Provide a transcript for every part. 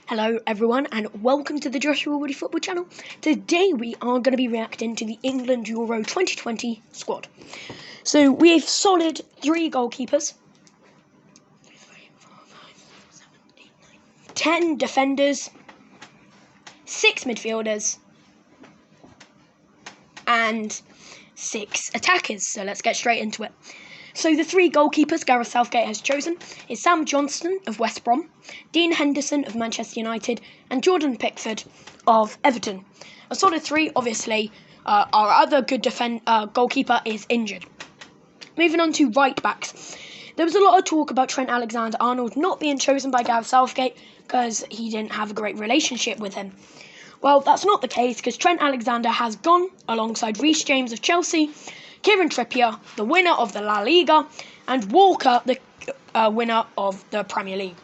Hello everyone and welcome to the Joshua Woody Football channel. Today we are going to be reacting to the England Euro 2020 squad. So we have solid 3 goalkeepers, 10 defenders, 6 midfielders and 6 attackers. So let's get straight into it. So the 3 goalkeepers Gareth Southgate has chosen is Sam Johnstone of West Brom, Dean Henderson of Manchester United and Jordan Pickford of Everton. A solid 3, obviously. Our other good goalkeeper is injured. Moving on to right backs. There was a lot of talk about Trent Alexander-Arnold not being chosen by Gareth Southgate because he didn't have a great relationship with him. Well, that's not the case because Trent Alexander has gone alongside Reece James of Chelsea, Kieran Trippier, the winner of the La Liga, and Walker, the winner of the Premier League.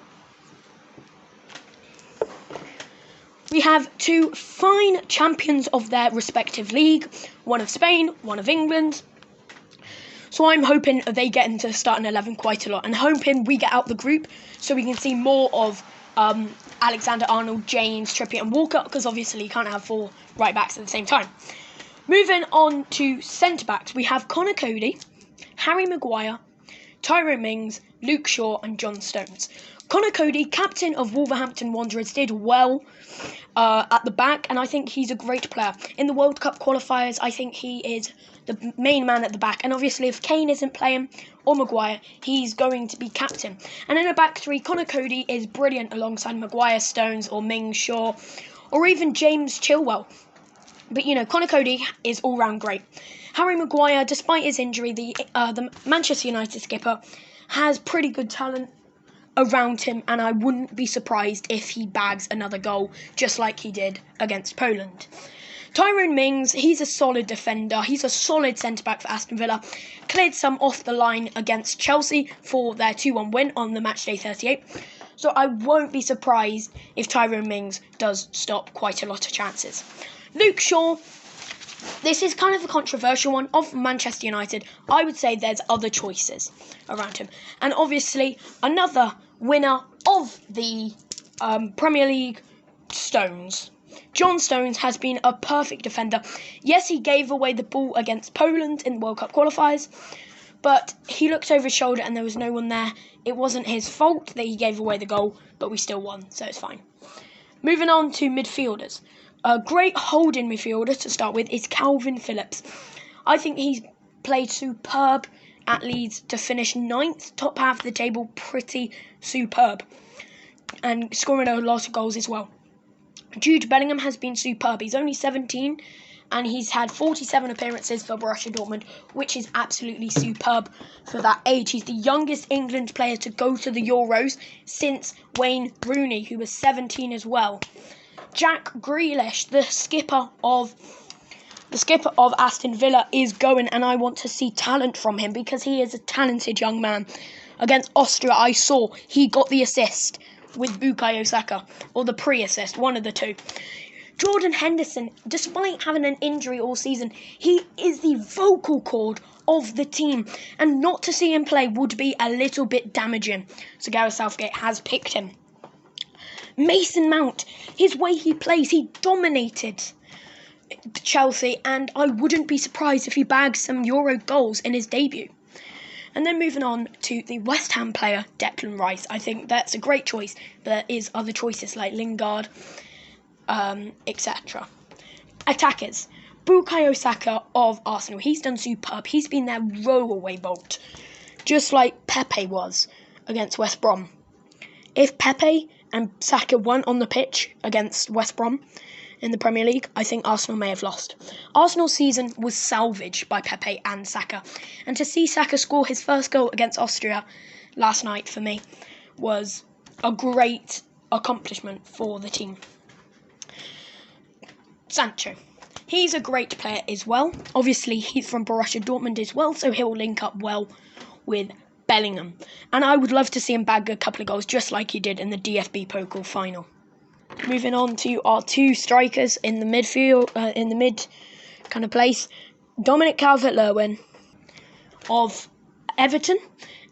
We have 2 fine champions of their respective league, one of Spain, one of England. So I'm hoping they get into starting 11 quite a lot and hoping we get out the group so we can see more of Alexander-Arnold, James, Trippier and Walker, because obviously you can't have 4 right backs at the same time. Moving on to centre-backs, we have Conor Coady, Harry Maguire, Tyrone Mings, Luke Shaw and John Stones. Conor Coady, captain of Wolverhampton Wanderers, did well at the back, and I think he's a great player. In the World Cup qualifiers, I think he is the main man at the back, and obviously if Kane isn't playing, or Maguire, he's going to be captain. And in a back 3, Conor Coady is brilliant alongside Maguire, Stones or Mings, Shaw, or even James Chilwell. But, Conor Coady is all-round great. Harry Maguire, despite his injury, the Manchester United skipper, has pretty good talent around him, and I wouldn't be surprised if he bags another goal, just like he did against Poland. Tyrone Mings, he's a solid defender. He's a solid centre-back for Aston Villa. Cleared some off the line against Chelsea for their 2-1 win on the matchday 38. So I won't be surprised if Tyrone Mings does stop quite a lot of chances. Luke Shaw, this is kind of a controversial one of Manchester United. I would say there's other choices around him. And obviously, another winner of the Premier League, Stones. John Stones has been a perfect defender. Yes, he gave away the ball against Poland in the World Cup qualifiers, but he looked over his shoulder and there was no one there. It wasn't his fault that he gave away the goal, but we still won, so it's fine. Moving on to midfielders. A great holding midfielder to start with is Calvin Phillips. I think he's played superb at Leeds to finish 9th, top half of the table, pretty superb. And scoring a lot of goals as well. Jude Bellingham has been superb. He's only 17 and he's had 47 appearances for Borussia Dortmund, which is absolutely superb for that age. He's the youngest England player to go to the Euros since Wayne Rooney, who was 17 as well. Jack Grealish, the skipper of Aston Villa, is going, and I want to see talent from him because he is a talented young man. Against Austria, I saw he got the assist with Bukayo Saka, or the pre-assist, one of the two. Jordan Henderson, despite having an injury all season, he is the vocal cord of the team, and not to see him play would be a little bit damaging. So Gareth Southgate has picked him. Mason Mount, his way he plays, he dominated Chelsea, and I wouldn't be surprised if he bags some Euro goals in his debut. And then moving on to the West Ham player, Declan Rice. I think that's a great choice, but there is other choices like Lingard, etc. Attackers. Bukayo Saka of Arsenal. He's done superb. He's been their roll-away bolt, just like Pepe was against West Brom. If Pepe and Saka weren't on the pitch against West Brom in the Premier League, I think Arsenal may have lost. Arsenal's season was salvaged by Pepe and Saka. And to see Saka score his first goal against Austria last night, for me, was a great accomplishment for the team. Sancho. He's a great player as well. Obviously, he's from Borussia Dortmund as well, so he'll link up well with Bellingham. And I would love to see him bag a couple of goals, just like he did in the DFB Pokal final. Moving on to our 2 strikers in the midfield, in the mid kind of place. Dominic Calvert-Lewin of Everton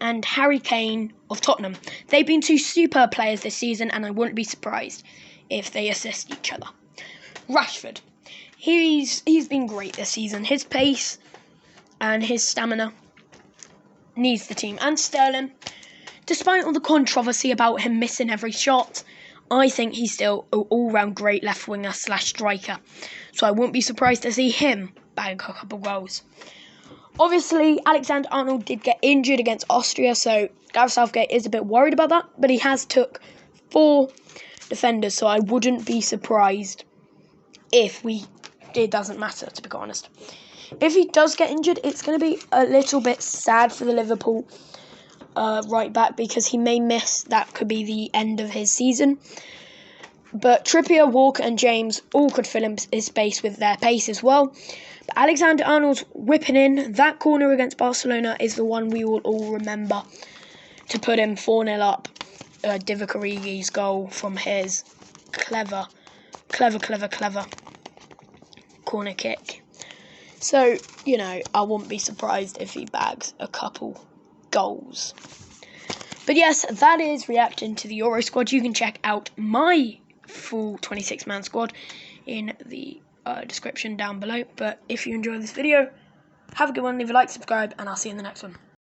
and Harry Kane of Tottenham. They've been two superb players this season, and I wouldn't be surprised if they assist each other. Rashford. He's been great this season. His pace and his stamina needs the team. And Sterling, despite all the controversy about him missing every shot, I think he's still an all-round great left winger / striker. So I wouldn't be surprised to see him bag a couple goals. Obviously, Alexander-Arnold did get injured against Austria, so Gareth Southgate is a bit worried about that. But he has took 4 defenders, so I wouldn't be surprised if it doesn't matter, to be quite honest. If he does get injured, it's going to be a little bit sad for the Liverpool right back, because he may miss. That could be the end of his season. But Trippier, Walker and James all could fill in his space with their pace as well. But Alexander-Arnold's whipping in. That corner against Barcelona is the one we will all remember, to put him 4-0 up. Divock Origi's goal from his clever corner kick. So, I wouldn't be surprised if he bags a couple goals. But yes, that is reacting to the Euro squad. You can check out my full 26-man squad in the description down below. But if you enjoyed this video, have a good one, leave a like, subscribe, and I'll see you in the next one.